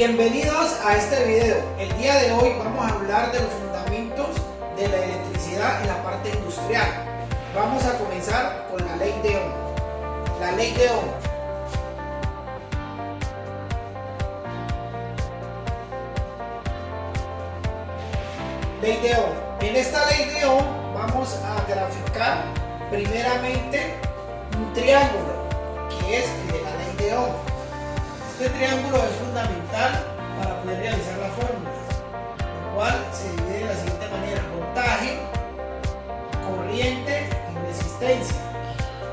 Bienvenidos a este video. El día de hoy vamos a hablar de los fundamentos de la electricidad en la parte industrial. Vamos a comenzar con la ley de Ohm. La ley de Ohm. Ley de Ohm. En esta ley de Ohm vamos a graficar primeramente un triángulo, que es el de la ley de Ohm. Este triángulo es fundamental para poder realizar las fórmulas, lo cual se divide de la siguiente manera: voltaje, corriente y resistencia.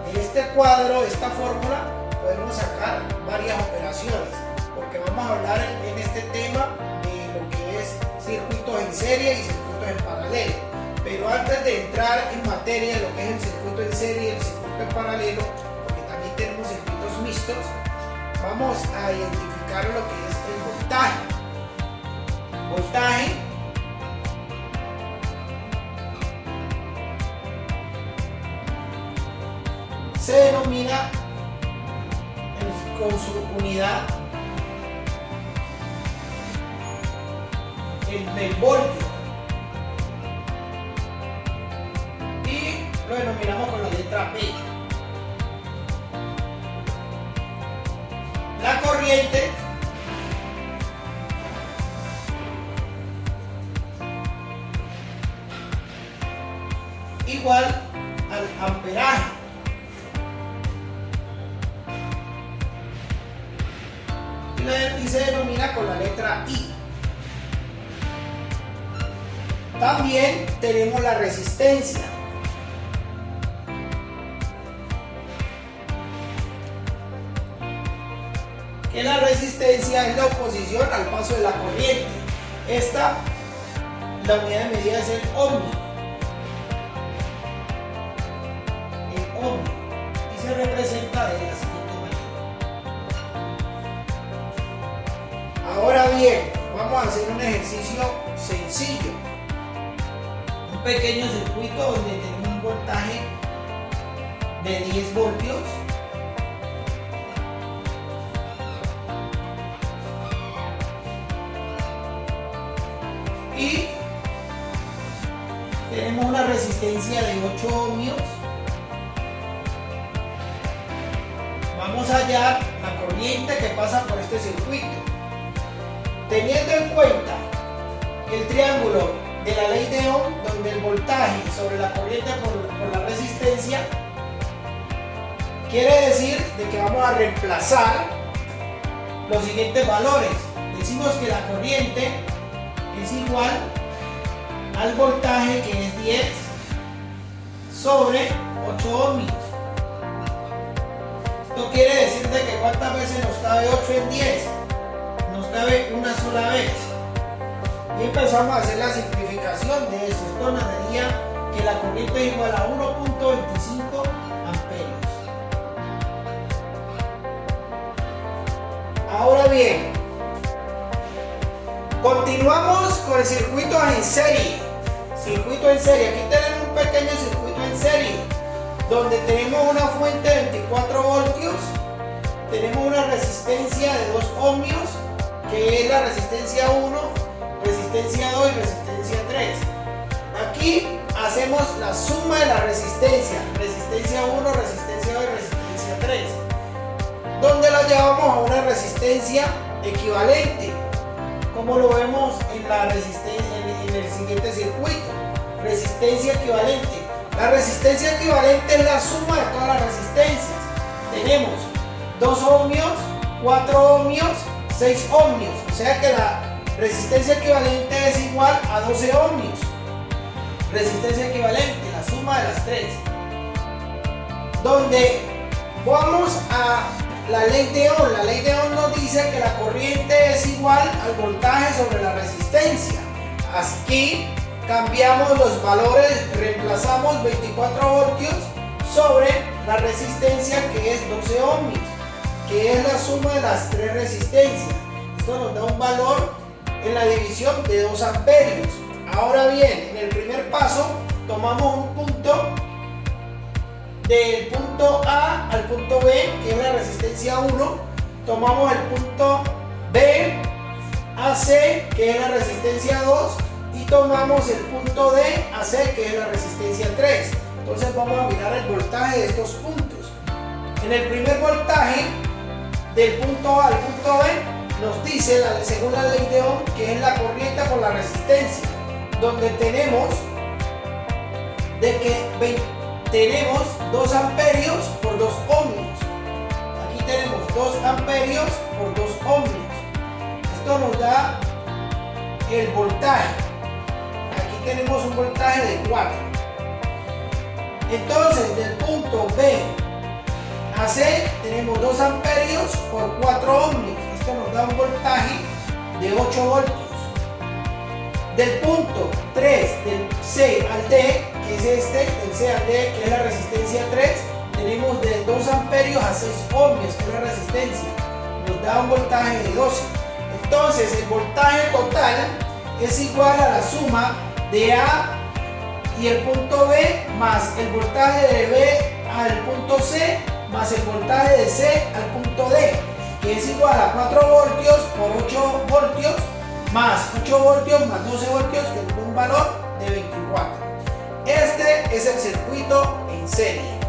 En este cuadro, esta fórmula, podemos sacar varias operaciones, porque vamos a hablar en este tema de lo que es circuitos en serie y circuitos en paralelo. Pero antes de entrar en materia de lo que es el circuito en serie y el circuito en paralelo, porque también tenemos circuitos mixtos, vamos a identificar lo que es el voltaje. Voltaje se denomina con su unidad el voltio y lo denominamos con la letra P. La corriente igual al amperaje. Y se denomina con la letra I. También tenemos la resistencia. Que la resistencia es la oposición al paso de la corriente. La unidad de medida es el ohmio. El ohmio. Y se representa de la siguiente manera. Ahora bien, vamos a hacer un ejercicio sencillo. Un pequeño circuito donde tenemos un voltaje de 10 voltios. Y tenemos una resistencia de 8 ohmios. Vamos a hallar la corriente que pasa por este circuito. Teniendo en cuenta el triángulo de la ley de Ohm, donde el voltaje sobre la corriente por la resistencia, quiere decir de que vamos a reemplazar los siguientes valores. Decimos que la corriente es igual al voltaje, que es 10 sobre 8 ohmios. Esto quiere decir de que cuántas veces nos cabe 8 en 10, nos cabe una sola vez. Y empezamos a hacer la simplificación de eso. Esto nos daría que la corriente es igual a 1.25 amperios. Ahora bien, continuamos con el circuito en serie. Circuito en serie. Aquí tenemos un pequeño circuito en serie, donde tenemos una fuente de 24 voltios, tenemos una resistencia de 2 ohmios, que es la resistencia 1, resistencia 2 y resistencia 3. Aquí hacemos la suma de la resistencia, resistencia 1, resistencia 2 y resistencia 3, donde la llevamos a una resistencia equivalente, como lo vemos en la resistencia en el siguiente circuito. Resistencia equivalente. La resistencia equivalente es la suma de todas las resistencias. Tenemos 2 ohmios, 4 ohmios, 6 ohmios. O sea que la resistencia equivalente es igual a 12 ohmios. Resistencia equivalente, la suma de las tres. Donde vamos a la ley de Ohm. La ley de Ohm nos dice que la corriente es igual al voltaje sobre la resistencia. Aquí cambiamos los valores, reemplazamos 24 voltios sobre la resistencia, que es 12 ohmios, que es la suma de las tres resistencias. Esto nos da un valor en la división de 2 amperios. Ahora bien, en el primer paso tomamos un punto del punto A al punto B, que es la resistencia 1, tomamos el punto B AC, que es la resistencia 2, y tomamos el punto D, AC, que es la resistencia 3. Entonces vamos a mirar el voltaje de estos puntos. En el primer voltaje, del punto A al punto B, nos dice, según la ley de Ohm, que es la corriente por la resistencia, donde tenemos tenemos 2 amperios por 2 ohmios. Aquí tenemos 2 amperios por 2 ohmios. Esto nos da el voltaje. Aquí tenemos un voltaje de 4. Entonces, del punto B a C tenemos 2 amperios por 4 ohmios. Esto nos da un voltaje de 8 voltios. Del punto 3, del C al D, que es del C al D, que es la resistencia 3, tenemos de 2 amperios a 6 ohmios, que es la resistencia. Nos da un voltaje de 12. Entonces, el voltaje total es igual a la suma de A y el punto B más el voltaje de B al punto C más el voltaje de C al punto D, que es igual a 4 voltios por 8 voltios más 8 voltios más 12 voltios, que es un valor de 24. Este es el circuito en serie.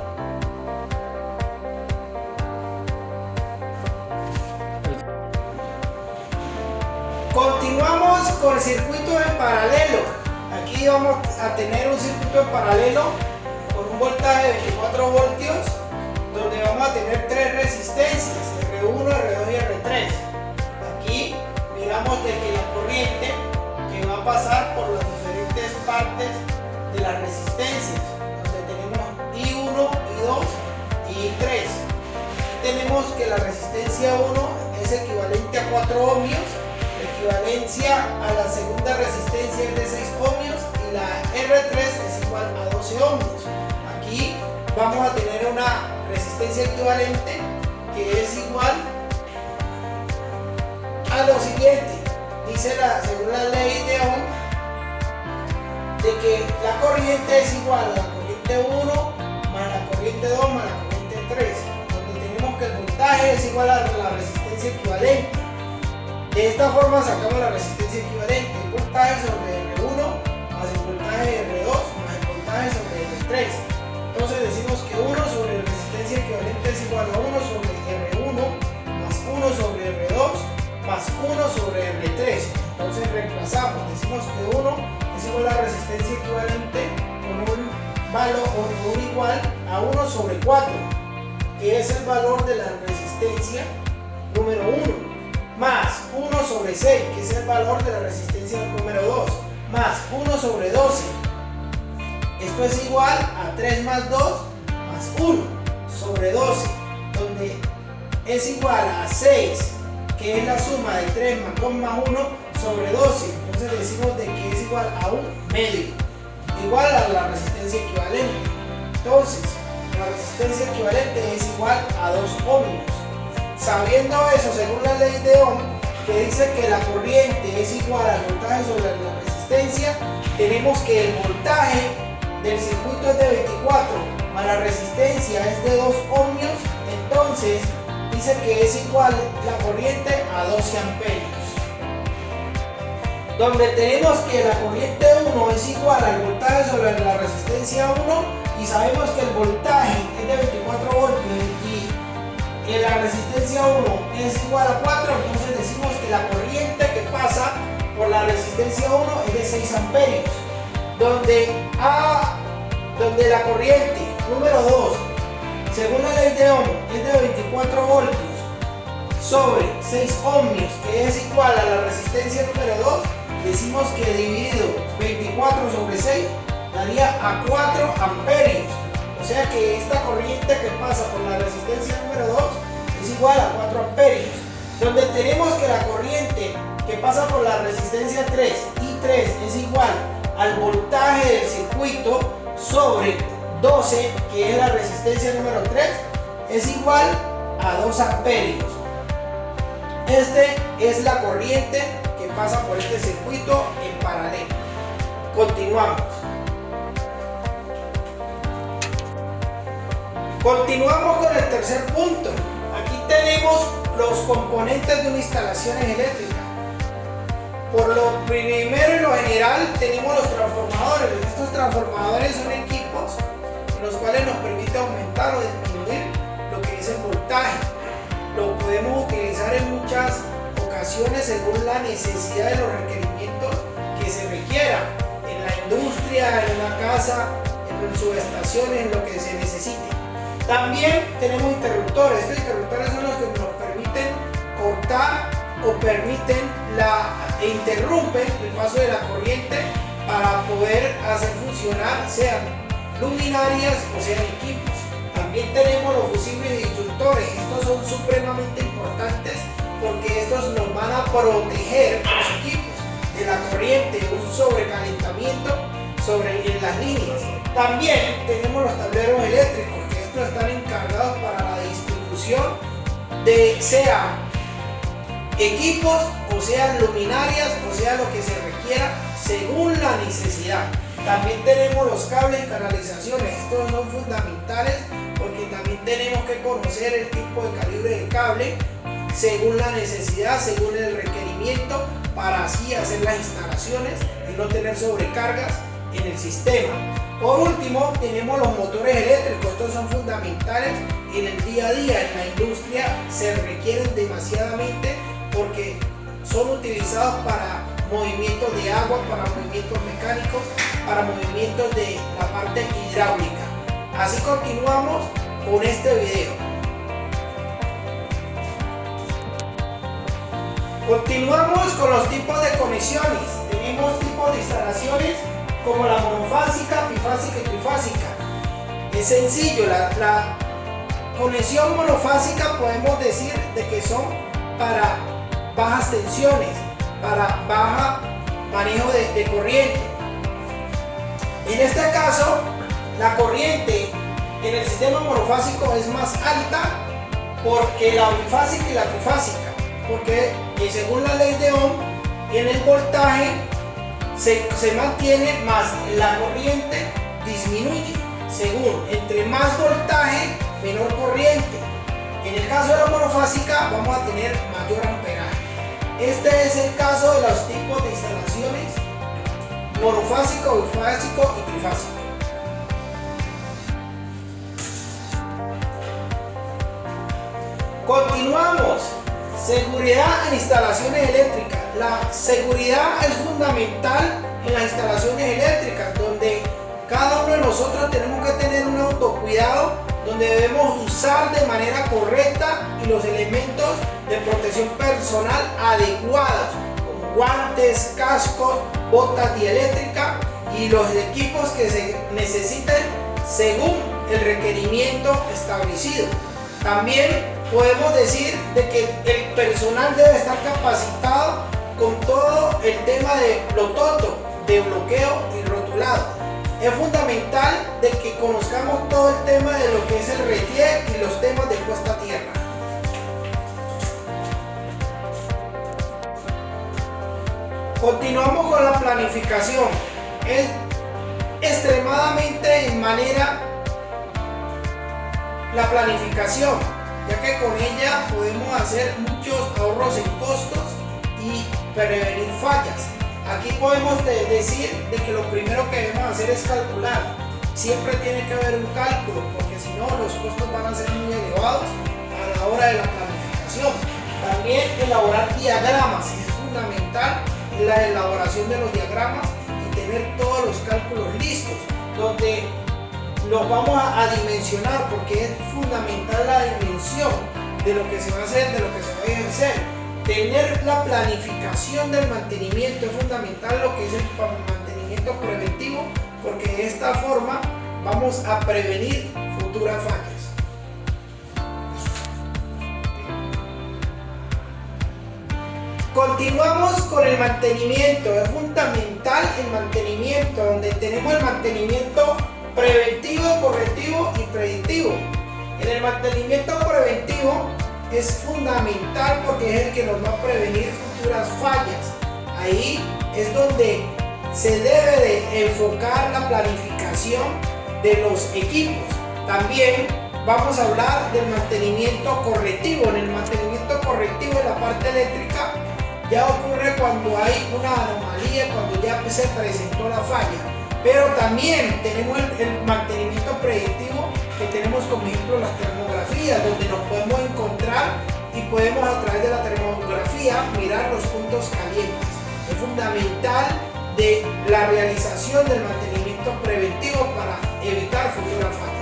Continuamos con el circuito en paralelo. Aquí vamos a tener un circuito en paralelo con un voltaje de 24 voltios, donde vamos a tener 3 resistencias, R1, R2 y R3. Aquí miramos de que la corriente que va a pasar por las diferentes partes de las resistencias, donde tenemos I1, I2 y I3. Tenemos que la resistencia 1 es equivalente a 4 ohmios, la equivalencia a la segunda resistencia es de 6 ohmios y la R3 es igual a 12 ohmios. Aquí vamos a tener una resistencia equivalente que es igual a lo siguiente. Dice según la ley de Ohm, de que la corriente es igual a la corriente 1 más la corriente 2 más la corriente 3, donde tenemos que el voltaje es igual a la resistencia equivalente. De esta forma sacamos la resistencia equivalente, el voltaje sobre R1 más el voltaje de R2 más el voltaje sobre R3. Entonces decimos que 1 sobre resistencia equivalente es igual a 1 sobre R1 más 1 sobre R2 más 1 sobre R3. Entonces reemplazamos, decimos que 1 es igual a la resistencia equivalente con un valor o un igual a 1 sobre 4, que es el valor de la resistencia número 1, más 1 sobre 6, que es el valor de la resistencia número 2, más 1 sobre 12. Esto es igual a 3 más 2 más 1 sobre 12, donde es igual a 6, que es la suma de 3 más 2 más 1 sobre 12. Entonces decimos de que es igual a un medio, igual a la resistencia equivalente. Entonces, la resistencia equivalente es igual a 2 ohmios. Sabiendo eso, según la ley de Ohm, que dice que la corriente es igual al voltaje sobre la resistencia, tenemos que el voltaje del circuito es de 24, más la resistencia es de 2 ohmios, entonces dice que es igual la corriente a 12 amperios. Donde tenemos que la corriente 1 es igual al voltaje sobre la resistencia 1 y sabemos que el voltaje es de 24 voltios y la resistencia 1 es igual a 4, entonces decimos que la corriente que pasa por la resistencia 1 es de 6 amperios. Donde la corriente número 2, según la ley de Ohm, es de 24 voltios sobre 6 ohmios, que es igual a la resistencia número 2, decimos que dividido 24 sobre 6 daría a 4 amperios. O sea que esta corriente que pasa por la resistencia número 2 es igual a 4 amperios. Donde tenemos que la corriente que pasa por la resistencia 3, I3, es igual al voltaje del circuito sobre 12, que es la resistencia número 3, es igual a 2 amperios. Este es la corriente que pasa por este circuito en paralelo. Continuamos. Continuamos con el tercer punto. Aquí tenemos los componentes de una instalación eléctrica. Por lo primero y lo general tenemos los transformadores. Estos transformadores son equipos en los cuales nos permite aumentar o disminuir lo que es el voltaje. Lo podemos utilizar en muchas ocasiones según la necesidad de los requerimientos que se requieran en la industria, en una casa, en subestaciones, en lo que se necesite. También tenemos interruptores. Estos interruptores son los que nos permiten cortar o permiten e interrumpen el paso de la corriente para poder hacer funcionar sean luminarias o sean equipos. También tenemos los fusibles disyuntores. Estos son supremamente importantes porque estos nos van a proteger los equipos de la corriente, de un sobrecalentamiento en las líneas. También tenemos los tableros eléctricos, que estos están encargados para la distribución de sean equipos o sean luminarias o sea lo que se requiera según la necesidad. También tenemos los cables y canalizaciones. Estos son fundamentales porque también tenemos que conocer el tipo de calibre de cable según la necesidad, según el requerimiento, para así hacer las instalaciones y no tener sobrecargas en el sistema. Por último, tenemos los motores eléctricos. Estos son fundamentales en el día a día. En la industria se requieren demasiadamente porque son utilizados para movimientos de agua, para movimientos mecánicos, para movimientos de la parte hidráulica. Así continuamos con este video. Continuamos con los tipos de conexiones. Tenemos tipos de instalaciones como la monofásica, bifásica y trifásica. Es sencillo, la conexión monofásica podemos decir de que son para bajas tensiones, para baja manejo de corriente. En este caso, la corriente en el sistema monofásico es más alta porque la bifásica y la trifásica, porque según la ley de Ohm, en el voltaje se mantiene más la corriente disminuye. Según entre más voltaje, menor corriente. En el caso de la monofásica vamos a tener mayor amperaje. Este es el caso de los tipos de instalaciones monofásico, bifásico y trifásico. Continuamos. Seguridad en instalaciones eléctricas. La seguridad es fundamental en las instalaciones eléctricas, donde cada uno de nosotros tenemos que tener un autocuidado, donde debemos usar de manera correcta y los elementos de protección personal adecuados, como guantes, cascos, botas dieléctricas y los equipos que se necesiten según el requerimiento establecido. También podemos decir de que el personal debe estar capacitado con todo el tema de lototo, de bloqueo y rotulado. Es fundamental de que conozcamos todo el tema de lo que es el retier y los temas de puesta a tierra. Continuamos con la planificación. Es extremadamente en manera la planificación, ya que con ella podemos hacer muchos ahorros en costos y prevenir fallas. Aquí podemos decir de que lo primero que debemos hacer es calcular. Siempre tiene que haber un cálculo, porque si no los costos van a ser muy elevados a la hora de la planificación. También elaborar diagramas, es fundamental la elaboración de los diagramas y tener todos los cálculos listos, donde los vamos a dimensionar, porque es fundamental la dimensión de lo que se va a hacer, de lo que se va a ejercer. Tener la planificación del mantenimiento es fundamental, lo que es el mantenimiento preventivo, porque de esta forma vamos a prevenir futuras fallas. Continuamos con el mantenimiento. Es fundamental el mantenimiento, donde tenemos el mantenimiento preventivo, correctivo y predictivo. En el mantenimiento preventivo es fundamental porque es el que nos va a prevenir futuras fallas. Ahí es donde se debe de enfocar la planificación de los equipos. También vamos a hablar del mantenimiento correctivo. En el mantenimiento correctivo de la parte eléctrica ya ocurre cuando hay una anomalía, cuando ya se presentó la falla. Pero también tenemos el mantenimiento predictivo, que tenemos como ejemplo las termografías, donde nos podemos encontrar y podemos a través de la termografía mirar los puntos calientes. Es fundamental de la realización del mantenimiento preventivo para evitar futuras fallas.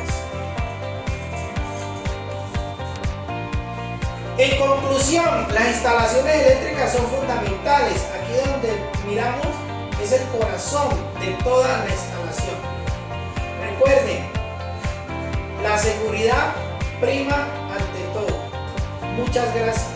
En conclusión, las instalaciones eléctricas son fundamentales. Aquí donde miramos es el corazón de toda la instalación. Recuerden, la seguridad prima ante todo. Muchas gracias.